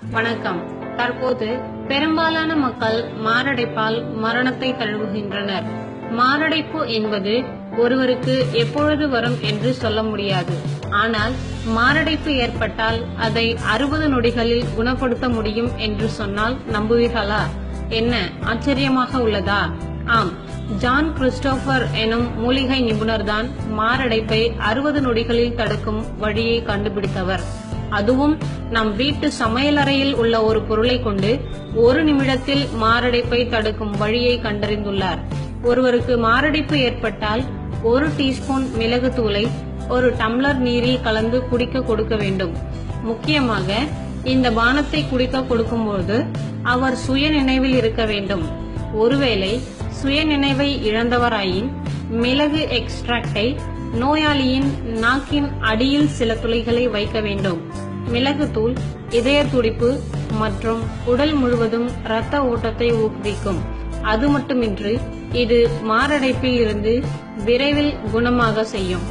வணக்கம். தற்போது பெரும்பாலான மக்கள் மாரடைப்பால் மரணத்தை தழுவுகின்றனர். மாரடைப்பு என்பது ஒருவருக்கு எப்பொழுது வரும் என்று சொல்ல முடியாது. ஆனால் மாரடைப்பு ஏற்பட்டால் அதை 60 நொடிகளில் குணப்படுத்த முடியும் என்று சொன்னால் நம்புவீர்களா? என்ன ஆச்சரியமாக உள்ளதா? ஆம், ஜான் கிறிஸ்டோபர் எனும் மூலிகை நிபுணர்தான் மாரடைப்பை 60 நொடிகளில் தடுக்கும் வழியை கண்டுபிடித்தவர். அதுவும் நம் வீட்டு சமையலறையில் உள்ள ஒரு பொருளை கொண்டு 1 நிமிடத்தில் மாரடைப்பை தடுக்கும் வழியை கண்டறிந்துள்ளார். ஒருவருக்கு மாரடைப்பு ஏற்பட்டால் 1 டீஸ்பூன் மிளகு தூளை 1 டம்ளர் நீரில் கலந்து குடிக்க கொடுக்க வேண்டும். முக்கியமாக இந்த பானத்தை குடிக்க கொடுக்கும்போது அவர் சுய நினைவில் இருக்க வேண்டும். ஒருவேளை சுய நினைவை இழந்தவராயின் மிளகு எக்ஸ்ட்ராக்டை நோயாளியின் நாக்கின் அடியில் சில துளிகளை வைக்க வேண்டும். மிளகு தூள் இதய துடிப்பு மற்றும் உடல் முழுவதும் இரத்த ஓட்டத்தை ஊக்குவிக்கும். அது மட்டுமின்றி இது மாரடைப்பில் இருந்து விரைவில் குணமாக செய்யும்.